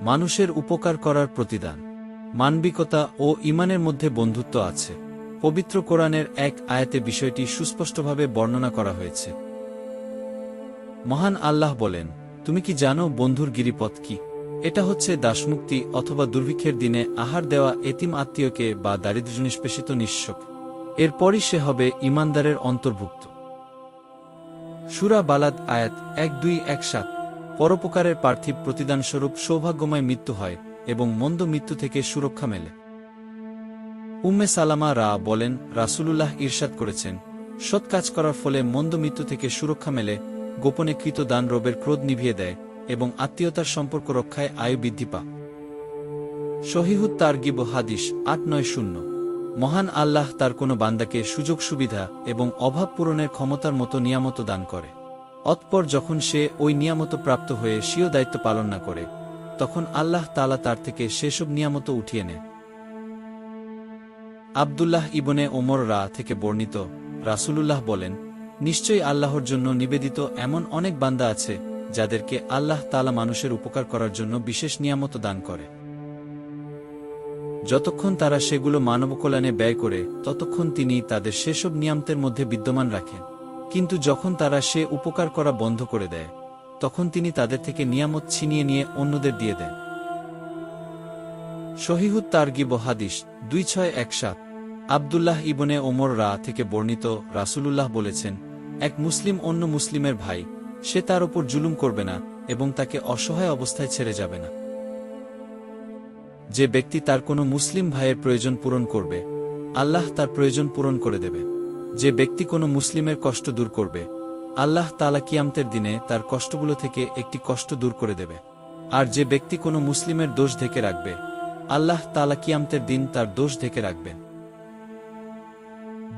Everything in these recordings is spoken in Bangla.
মানুষের উপকার করার প্রতিদান। মানবিকতা ও ঈমানের মধ্যে বন্ধুত্ব আছে। পবিত্র কোরআনের এক আয়াতে বিষয়টি সুস্পষ্টভাবে বর্ণনা করা হয়েছে। মহান আল্লাহ বলেন, তুমি কি জানো বন্ধুর গিরিপথ কি? এটা হচ্ছে দাসমুক্তি অথবা দুর্ভিক্ষের দিনে আহার দেওয়া এতিম আত্মীয়কে বা দারিদ্র্যনিষ্পেষিত নিঃস্বকে। এরপরই সে হবে ঈমানদারের অন্তর্ভুক্ত। সূরা বালাদ আয়াত ১-২-১-৭। পরোপকারের পার্থিব প্রতিদানস্বরূপ সৌভাগ্যময় মৃত্যু হয় এবং মন্দ মৃত্যু থেকে সুরক্ষা মেলে। উম্মে সালামা বলেন, রাসূলুল্লাহ ইরশাদ করেছেন, সৎ কাজ করার ফলে মন্দ মৃত্যু থেকে সুরক্ষা মেলে, গোপনে কৃত দান রবের ক্রোধ নিভিয়ে দেয় এবং আত্মীয়তার সম্পর্ক রক্ষায় আয়ু বৃদ্ধি পায়। সহিহুত তারগিব হাদিস ৮৯০। মহান আল্লাহ তার কোনো বান্দাকে সুযোগ সুবিধা এবং অভাব পূরণের ক্ষমতার মতো নিয়ামত দান করে। অতঃপর যখন সে ওই নিয়ামত প্রাপ্ত হয়ে স্বীয় দায়িত্ব পালন না করে, তখন আল্লাহ তাআলা তার থেকে সেসব নিয়ামত উঠিয়ে নেয়। আব্দুল্লাহ ইবনে ওমর থেকে বর্ণিত, রাসূলুল্লাহ বলেন, নিশ্চয়ই আল্লাহর জন্য নিবেদিত এমন অনেক বান্দা আছে যাদেরকে আল্লাহ তাআলা মানুষের উপকার করার জন্য বিশেষ নিয়ামত দান করে। যতক্ষণ তারা সেগুলো মানবকল্যাণে ব্যয় করে ততক্ষণ তিনি তাদের সেসব নিয়ামতের মধ্যে বিদ্যমান রাখেন, কিন্তু যখন তারা সে উপকার করা বন্ধ করে দেয় তখন তিনি তাদের থেকে নিয়ামত ছিনিয়ে নিয়ে অন্যদের দিয়ে দেন। সহিহুত তারগিব হাদিস ২৬১৭। আব্দুল্লাহ ইবনে ওমর থেকে বর্ণিত, রাসূলুল্লাহ বলেছেন, এক মুসলিম অন্য মুসলিমের ভাই, সে তার ওপর জুলুম করবে না এবং তাকে অসহায় অবস্থায় ছেড়ে যাবে না। যে ব্যক্তি তার কোনো মুসলিম ভাইয়ের প্রয়োজন পূরণ করবে, আল্লাহ তার প্রয়োজন পূরণ করে দেবে। যে ব্যক্তি কোনো মুসলিমের কষ্ট দূর করবে, আল্লাহ তাআলা কিয়ামতের দিনে তার কষ্টগুলো থেকে একটি কষ্ট দূর করে দেবে। আর যে ব্যক্তি কোনো মুসলিমের দোষ ঢেকে রাখবে, আল্লাহ তাআলা কিয়ামতের দিন তার দোষ ঢেকে রাখবেন।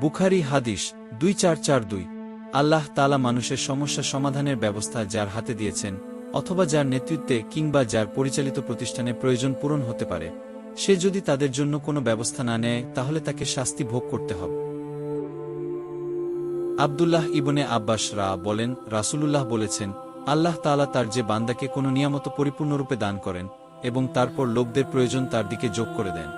বুখারী হাদিস ২৪৪২। আল্লাহ তাআলা মানুষের সমস্যা সমাধানের ব্যবস্থা যার হাতে দিয়েছেন অথবা যার নেতৃত্বে কিংবা যার পরিচালিত প্রতিষ্ঠানে প্রয়োজন পূরণ হতে পারে, সে যদি তাদের জন্য কোনো ব্যবস্থা না নেয় তাহলে তাকে শাস্তি ভোগ করতে হবে। আব্দুল্লাহ ইবনে আব্বাস বলেন, রাসূলুল্লাহ বলেছেন, আল্লাহ তাআলা তার যে বান্দাকে কোনো নিয়ামত পরিপূর্ণরূপে দান করেন এবং তারপর লোকদের প্রয়োজন তার দিকে যোগ করে দেন,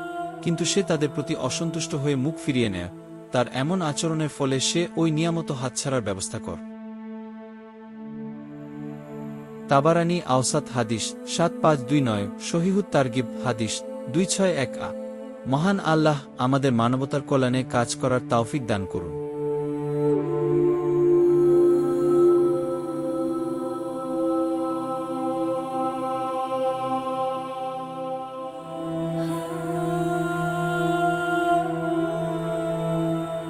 কিন্তু সে তাদের প্রতি অসন্তুষ্ট হয়ে মুখ ফিরিয়ে নেয়, তার এমন আচরণের ফলে সে ওই নিয়ামত হাতছাড়ার ব্যবস্থা কর। তাবারানী আওসাত হাদিস ৭৫২৯। সহিহুত তারগিব হাদিস ২৬১৮। মহান আল্লাহ আমাদের মানবতার কল্যাণে কাজ করার তৌফিক দান করুন।